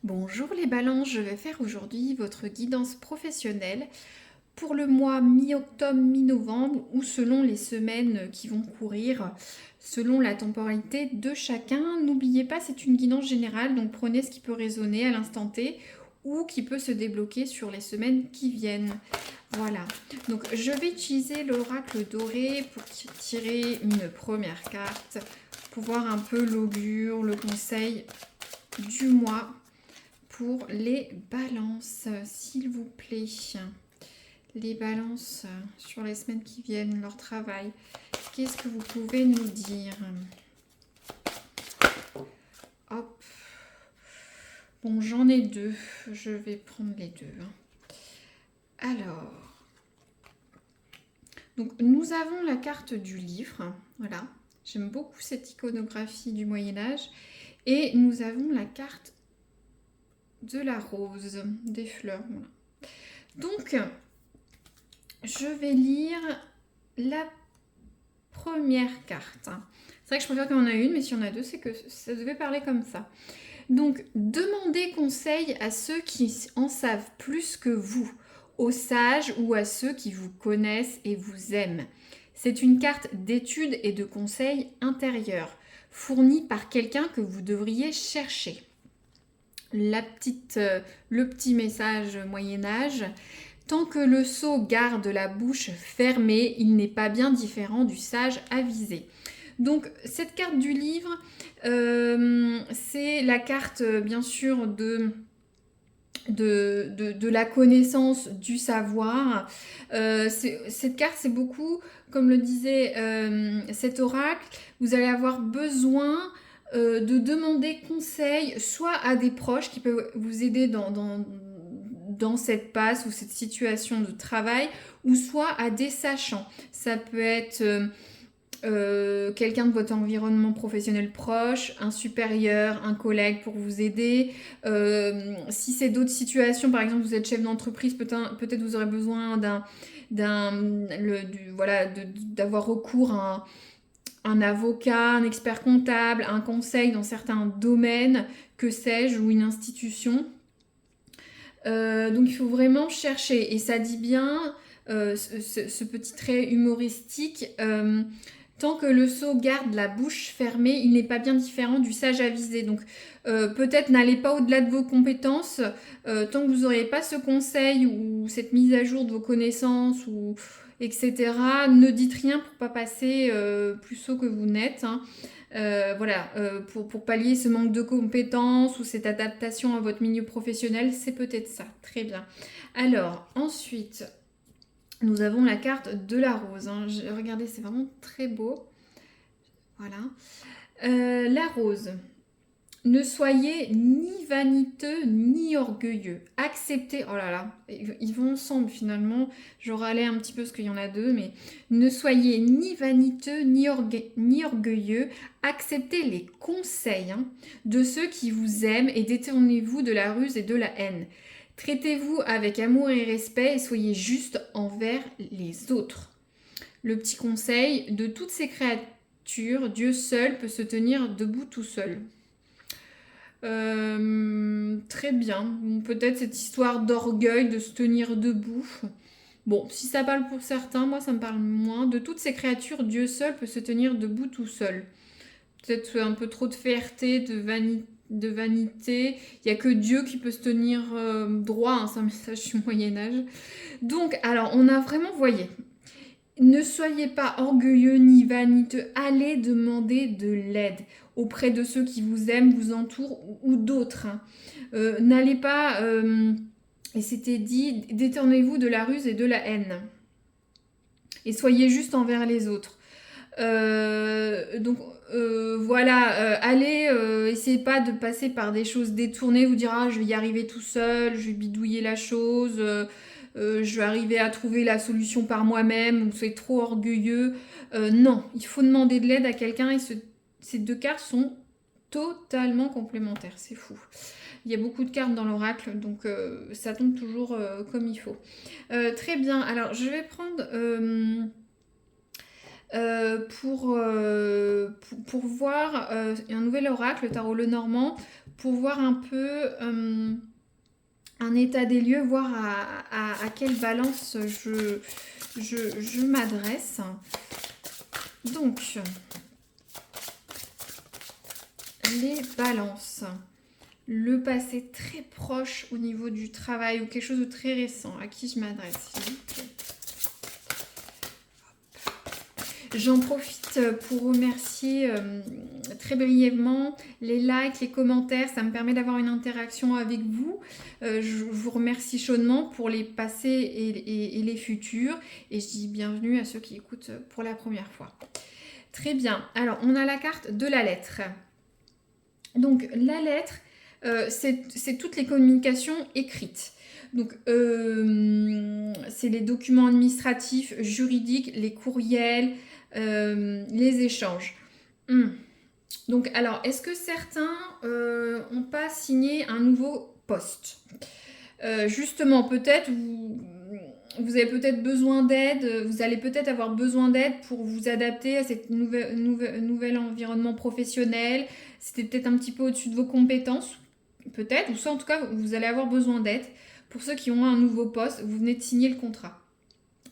Bonjour les balances, je vais faire aujourd'hui votre guidance professionnelle pour le mois mi-octobre, mi-novembre ou selon les semaines qui vont courir, selon la temporalité de chacun. N'oubliez pas, c'est une guidance générale, donc prenez ce qui peut résonner à l'instant T ou qui peut se débloquer sur les semaines qui viennent. Voilà, donc je vais utiliser l'oracle doré pour tirer une première carte, pour voir un peu l'augure, le conseil du mois pour les balances, s'il vous plaît. Les balances sur les semaines qui viennent, leur travail. Qu'est-ce que vous pouvez nous dire? Hop. Bon, j'en ai deux. Je vais prendre les deux. Alors. Donc, nous avons la carte du livre. Voilà. J'aime beaucoup cette iconographie du Moyen-Âge. Et nous avons la carte de la rose, des fleurs. Voilà. Donc, je vais lire la première carte. C'est vrai que je préfère qu'il y en a une, mais s'il y en a deux, c'est que ça devait parler comme ça. Donc, demandez conseil à ceux qui en savent plus que vous, aux sages ou à ceux qui vous connaissent et vous aiment. C'est une carte d'étude et de conseil intérieur, fournie par quelqu'un que vous devriez chercher. Le petit message Moyen-Âge. Tant que le sot garde la bouche fermée, il n'est pas bien différent du sage avisé. Donc cette carte du livre, c'est la carte bien sûr de la connaissance, du savoir. Cette carte, c'est beaucoup, comme le disait cet oracle, vous allez avoir besoin de demander conseil soit à des proches qui peuvent vous aider dans cette passe ou cette situation de travail, ou soit à des sachants. Ça peut être quelqu'un de votre environnement professionnel proche, un supérieur, un collègue pour vous aider. Si c'est d'autres situations, par exemple vous êtes chef d'entreprise, peut-être vous aurez besoin d'avoir recours à un avocat, un expert comptable, un conseil dans certains domaines, que sais-je, ou une institution. Donc il faut vraiment chercher, et ça dit bien ce petit trait humoristique. Tant que le sot garde la bouche fermée, il n'est pas bien différent du sage avisé. Donc peut-être n'allez pas au-delà de vos compétences, tant que vous n'aurez pas ce conseil ou cette mise à jour de vos connaissances, ou etc. Ne dites rien pour pas passer plus sot que vous n'êtes. Pour pallier ce manque de compétences ou cette adaptation à votre milieu professionnel, c'est peut-être ça. Très bien. Alors, ensuite, nous avons la carte de la rose. Regardez, c'est vraiment très beau. Voilà. La rose. Ne soyez ni vaniteux ni orgueilleux. Acceptez. Oh là là, ils vont ensemble finalement. Je râlais un petit peu parce qu'il y en a deux, mais ne soyez ni vaniteux ni orgueilleux. Acceptez les conseils de ceux qui vous aiment et détournez-vous de la ruse et de la haine. Traitez-vous avec amour et respect et soyez juste envers les autres. Le petit conseil, de toutes ces créatures, Dieu seul peut se tenir debout tout seul. Très bien. Peut-être cette histoire d'orgueil, de se tenir debout. Bon, si ça parle pour certains, moi ça me parle moins. De toutes ces créatures, Dieu seul peut se tenir debout tout seul. Peut-être un peu trop de fierté, de vanité. Il n'y a que Dieu qui peut se tenir droit. C'est un message du Moyen-Âge. Donc, alors, on a vraiment, voyez, ne soyez pas orgueilleux ni vaniteux, allez demander de l'aide auprès de ceux qui vous aiment, vous entourent ou d'autres. N'allez pas, et c'était dit, détournez-vous de la ruse et de la haine. Et soyez juste envers les autres. Allez, essayez pas de passer par des choses détournées, vous dire ah je vais y arriver tout seul, je vais bidouiller la chose, je vais arriver à trouver la solution par moi-même, ou c'est trop orgueilleux. Non, il faut demander de l'aide à quelqu'un, et ces deux cartes sont totalement complémentaires, c'est fou. Il y a beaucoup de cartes dans l'oracle, donc ça tombe toujours comme il faut. Très bien, alors je vais prendre pour voir un nouvel oracle, le tarot Lenormand, pour voir un peu un état des lieux, voir à quelle balance je m'adresse. Donc, les balances. Le passé très proche au niveau du travail ou quelque chose de très récent. À qui je m'adresse, s'il vous plaît? J'en profite pour remercier très brièvement les likes, les commentaires. Ça me permet d'avoir une interaction avec vous. Je vous remercie chaudement pour les passés et les futurs. Et je dis bienvenue à ceux qui écoutent pour la première fois. Très bien. Alors, on a la carte de la lettre. Donc, la lettre, c'est toutes les communications écrites. Donc, c'est les documents administratifs, juridiques, les courriels, les échanges. Donc, alors, est-ce que certains n'ont pas signé un nouveau poste? Justement, peut-être, vous avez peut-être besoin d'aide, vous allez peut-être avoir besoin d'aide pour vous adapter à cette nouvel environnement professionnel. C'était peut-être un petit peu au-dessus de vos compétences, peut-être, ou soit en tout cas, vous allez avoir besoin d'aide. Pour ceux qui ont un nouveau poste, vous venez de signer le contrat.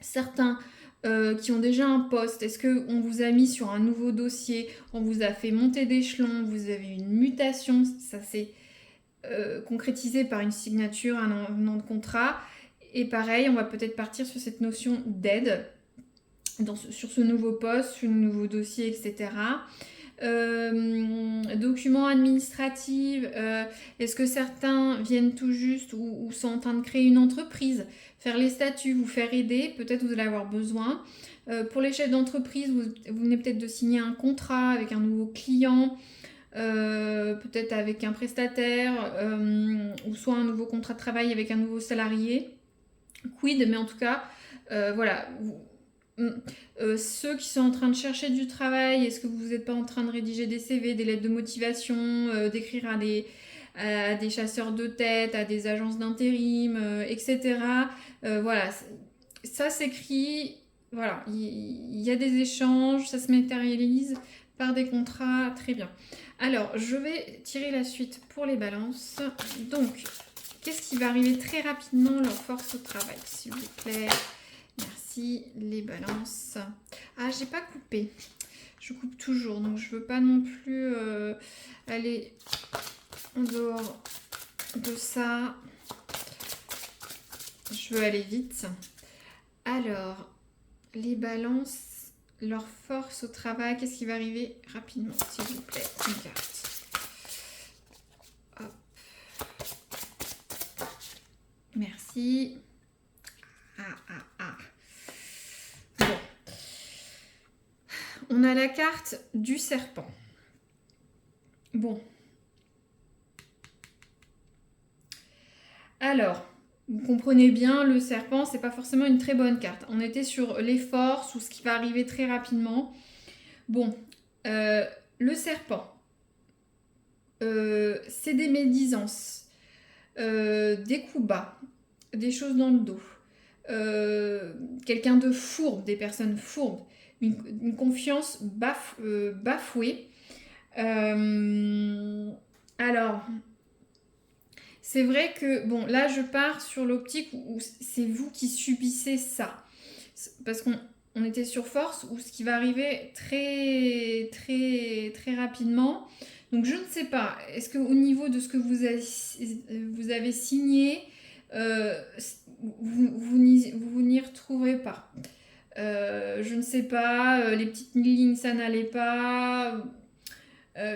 Certains qui ont déjà un poste, est-ce qu'on vous a mis sur un nouveau dossier, on vous a fait monter d'échelon, vous avez une mutation, ça s'est concrétisé par une signature, un an de contrat. Et pareil, on va peut-être partir sur cette notion d'aide sur ce nouveau poste, sur le nouveau dossier, etc. Documents administratifs, est-ce que certains viennent tout juste ou sont en train de créer une entreprise, faire les statuts, vous faire aider, peut-être vous allez avoir besoin. Pour les chefs d'entreprise, vous venez peut-être de signer un contrat avec un nouveau client, peut-être avec un prestataire, ou soit un nouveau contrat de travail avec un nouveau salarié. Quid, mais en tout cas, voilà. Ceux qui sont en train de chercher du travail, est-ce que vous n'êtes pas en train de rédiger des CV, des lettres de motivation, d'écrire à des chasseurs de tête, à des agences d'intérim, etc. Voilà, ça s'écrit, voilà, il y a des échanges, ça se matérialise par des contrats, très bien. Alors, je vais tirer la suite pour les balances. Donc, qu'est-ce qui va arriver très rapidement, leur force au travail, s'il vous plaît? Merci, les balances. Ah, j'ai pas coupé. Je coupe toujours, donc je veux pas non plus aller en dehors de ça. Je veux aller vite. Alors, les balances, leur force au travail, qu'est-ce qui va arriver rapidement, s'il vous plaît? Une carte. Hop. Merci. Bon. On a la carte du serpent. Bon. Alors, vous comprenez bien, le serpent, c'est pas forcément une très bonne carte. On était sur les forces ou ce qui va arriver très rapidement. Bon, le serpent, c'est des médisances, des coups bas, des choses dans le dos. Quelqu'un de fourbe, des personnes fourbes, une confiance bafouée. Alors, c'est vrai que, bon, là je pars sur l'optique où c'est vous qui subissez ça. Parce qu'on était sur force, où ce qui va arriver très, très, très rapidement. Donc je ne sais pas, est-ce qu'au niveau de ce que vous avez signé, vous n'y retrouverez pas. Je ne sais pas, les petites lignes ça n'allait pas.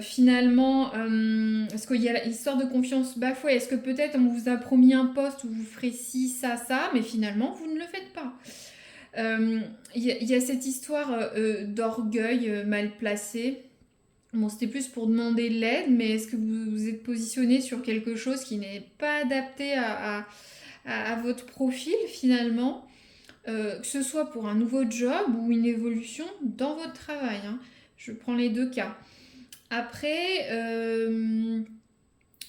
Finalement, est-ce qu'il y a l'histoire de confiance bafouée? Est-ce que peut-être on vous a promis un poste où vous ferez ci, ça, mais finalement vous ne le faites pas? Il y a cette histoire d'orgueil mal placé. Bon, c'était plus pour demander de l'aide, mais est-ce que vous vous êtes positionné sur quelque chose qui n'est pas adapté à votre profil finalement, que ce soit pour un nouveau job ou une évolution dans votre travail, hein. Je prends les deux cas. Après,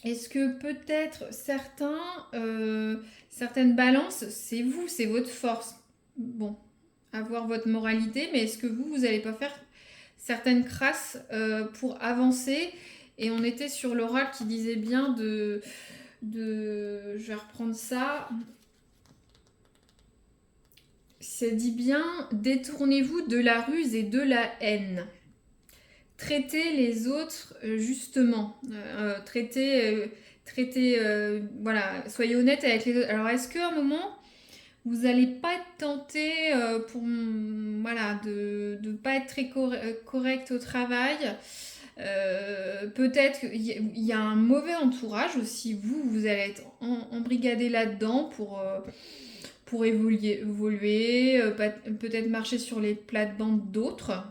est-ce que peut-être certaines balances, c'est vous, c'est votre force. Bon, avoir votre moralité, mais est-ce que vous n'allez pas faire certaines crasses pour avancer Et on était sur l'oral qui disait bien je vais reprendre ça. Ça dit bien, détournez-vous de la ruse et de la haine. Traitez les autres justement. Voilà, soyez honnête avec les autres. Alors, est-ce qu'à un moment, vous n'allez pas être tenté voilà, de ne pas être très correct au travail? Peut-être qu'il y a un mauvais entourage aussi. Vous allez être embrigadé là-dedans pour évoluer, peut-être marcher sur les plates-bandes d'autres.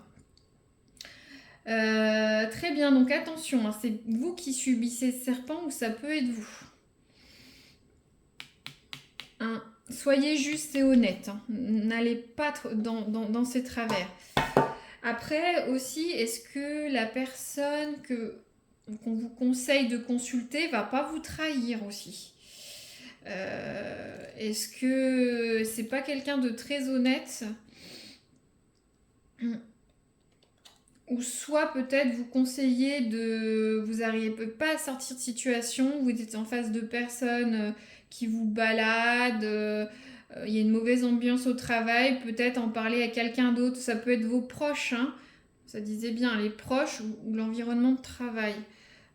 Très bien, donc attention, hein, c'est vous qui subissez ce serpent ou ça peut être vous. Hein, soyez juste et honnête, hein. N'allez pas dans ces travers. Après aussi, est-ce que la personne qu'on vous conseille de consulter va pas vous trahir aussi? Est-ce que c'est pas quelqu'un de très honnête? Ou soit peut-être vous conseiller vous n'arrivez pas à sortir de situation, vous êtes en face de personnes qui vous baladent, il y a une mauvaise ambiance au travail, peut-être en parler à quelqu'un d'autre, ça peut être vos proches, hein. Ça disait bien, les proches ou l'environnement de travail.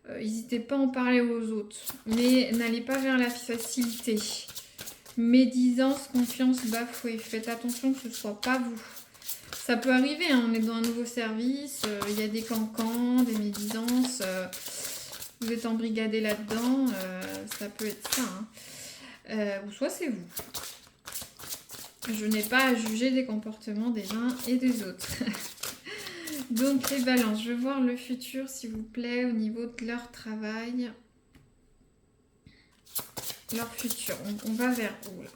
N'hésitez pas à en parler aux autres, mais n'allez pas vers la facilité. Médisance, confiance bafouée, faites attention que ce ne soit pas vous. Ça peut arriver, hein, on est dans un nouveau service, il y a des cancans, des médisances, vous êtes embrigadés là-dedans, ça peut être ça. Hein. Ou soit c'est vous. Je n'ai pas à juger des comportements des uns et des autres. Donc les balances, je veux voir le futur s'il vous plaît au niveau de leur travail. Leur futur, on va vers où là?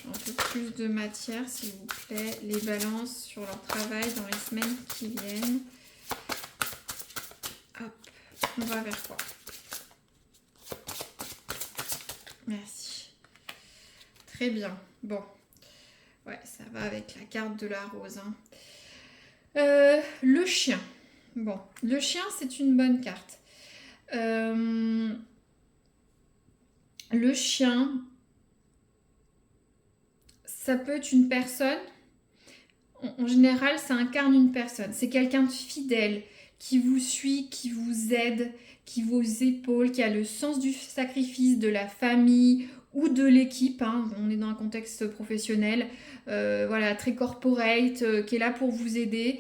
Un peu plus de matière s'il vous plaît. Les balances sur leur travail dans les semaines qui viennent. Hop, on va vers quoi? Merci. Très bien. Bon. Ouais, ça va avec la carte de la rose. Hein. Le chien. Bon, le chien, c'est une bonne carte. Le chien, ça peut être une personne. En général, ça incarne une personne. C'est quelqu'un de fidèle, qui vous suit, qui vous aide, qui vous épaule, qui a le sens du sacrifice de la famille ou de l'équipe. Hein. On est dans un contexte professionnel, voilà, très corporate, qui est là pour vous aider.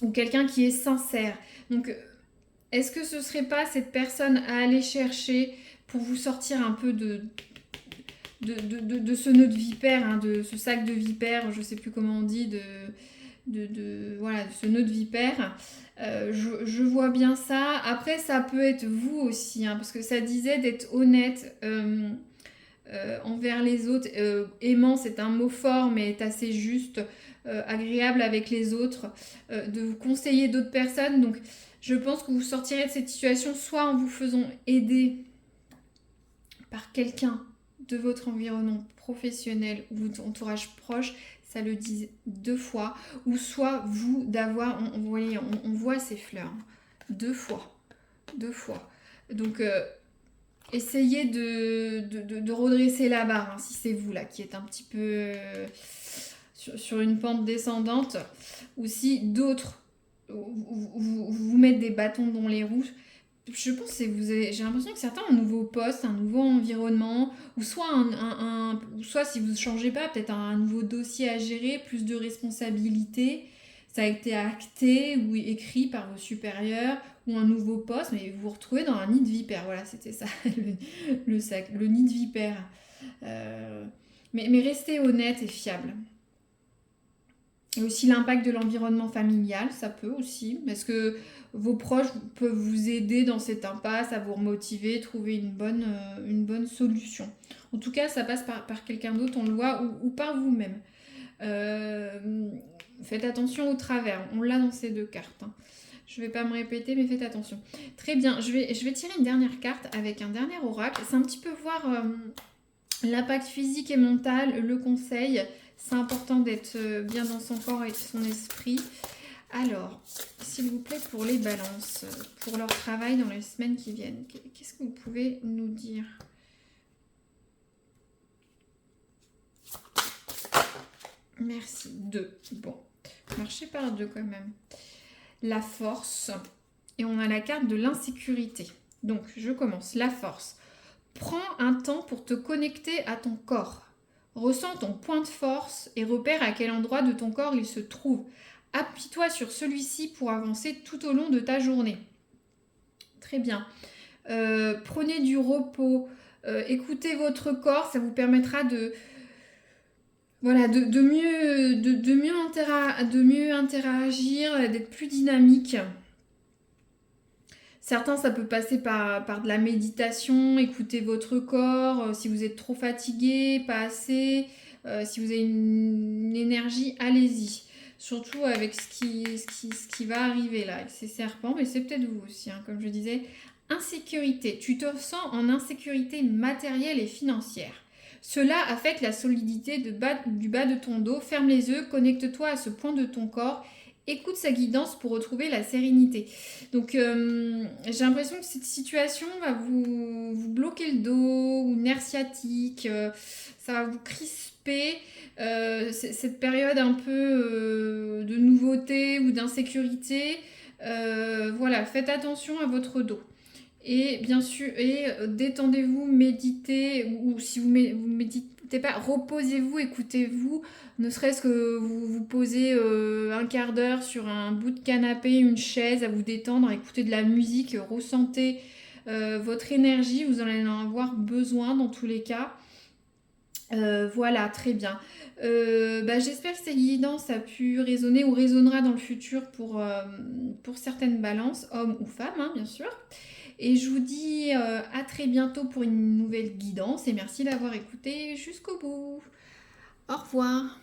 Ou quelqu'un qui est sincère. Donc, est-ce que ce serait pas cette personne à aller chercher pour vous sortir un peu de ce nœud de vipère, hein, de ce sac de vipère, je sais plus comment on dit, voilà, de ce nœud de vipère. Je vois bien ça. Après, ça peut être vous aussi, hein, parce que ça disait d'être honnête envers les autres. Aimant, c'est un mot fort, mais est assez juste. Agréable avec les autres, de vous conseiller d'autres personnes. Donc, je pense que vous sortirez de cette situation soit en vous faisant aider par quelqu'un de votre environnement professionnel ou votre entourage proche, ça le dit 2 fois, ou soit vous d'avoir, on voit ces fleurs, 2 fois. Donc, essayez de redresser la barre, hein, si c'est vous là qui êtes un petit peu sur une pente descendante, ou si d'autres vous mettent des bâtons dans les roues. Je pense que j'ai l'impression que certains ont un nouveau poste, un nouveau environnement, ou soit, soit si vous ne changez pas, peut-être un nouveau dossier à gérer, plus de responsabilités, ça a été acté ou écrit par vos supérieurs, ou un nouveau poste, mais vous vous retrouvez dans un nid de vipère. Voilà, c'était ça, le nid de vipère. Mais restez honnête et fiable. Et aussi l'impact de l'environnement familial, ça peut aussi. Parce que vos proches peuvent vous aider dans cette impasse, à vous remotiver, trouver une bonne solution. En tout cas, ça passe par quelqu'un d'autre, on le voit, ou par vous-même. Faites attention au travers. On l'a dans ces 2 cartes. Hein. Je ne vais pas me répéter, mais faites attention. Très bien, je vais tirer une dernière carte avec un dernier oracle. C'est un petit peu voir l'impact physique et mental, le conseil. C'est important d'être bien dans son corps et son esprit. Alors, s'il vous plaît, pour les balances, pour leur travail dans les semaines qui viennent, qu'est-ce que vous pouvez nous dire? Merci. 2. Bon, marchez par 2 quand même. La force. Et on a la carte de l'insécurité. Donc, je commence. La force. Prends un temps pour te connecter à ton corps. Ressens ton point de force et repère à quel endroit de ton corps il se trouve. Appuie-toi sur celui-ci pour avancer tout au long de ta journée. Très bien. Prenez du repos. Écoutez votre corps. Ça vous permettra de mieux interagir, d'être plus dynamique. Certains, ça peut passer par de la méditation, écouter votre corps, si vous êtes trop fatigué, pas assez, si vous avez une énergie, allez-y. Surtout avec ce qui va arriver là, avec ces serpents, mais c'est peut-être vous aussi, hein, comme je disais. Insécurité. Tu te sens en insécurité matérielle et financière. Cela affecte la solidité du bas de ton dos. Ferme les yeux, connecte-toi à ce point de ton corps. Écoute sa guidance pour retrouver la sérénité. Donc, j'ai l'impression que cette situation va vous bloquer le dos ou nerf sciatique. Ça va vous crisper. Cette période un peu de nouveauté ou d'insécurité. Voilà, faites attention à votre dos. Et bien sûr, détendez-vous, méditez, ou si vous ne méditez pas, reposez-vous, écoutez-vous, ne serait-ce que vous posez un quart d'heure sur un bout de canapé, une chaise, à vous détendre, à écouter de la musique, ressentez votre énergie, vous en allez en avoir besoin dans tous les cas. Voilà, très bien. J'espère que ces guidances a pu résonner ou résonnera dans le futur pour certaines balances, hommes ou femmes, hein, bien sûr. Et je vous dis à très bientôt pour une nouvelle guidance et merci d'avoir écouté jusqu'au bout. Au revoir.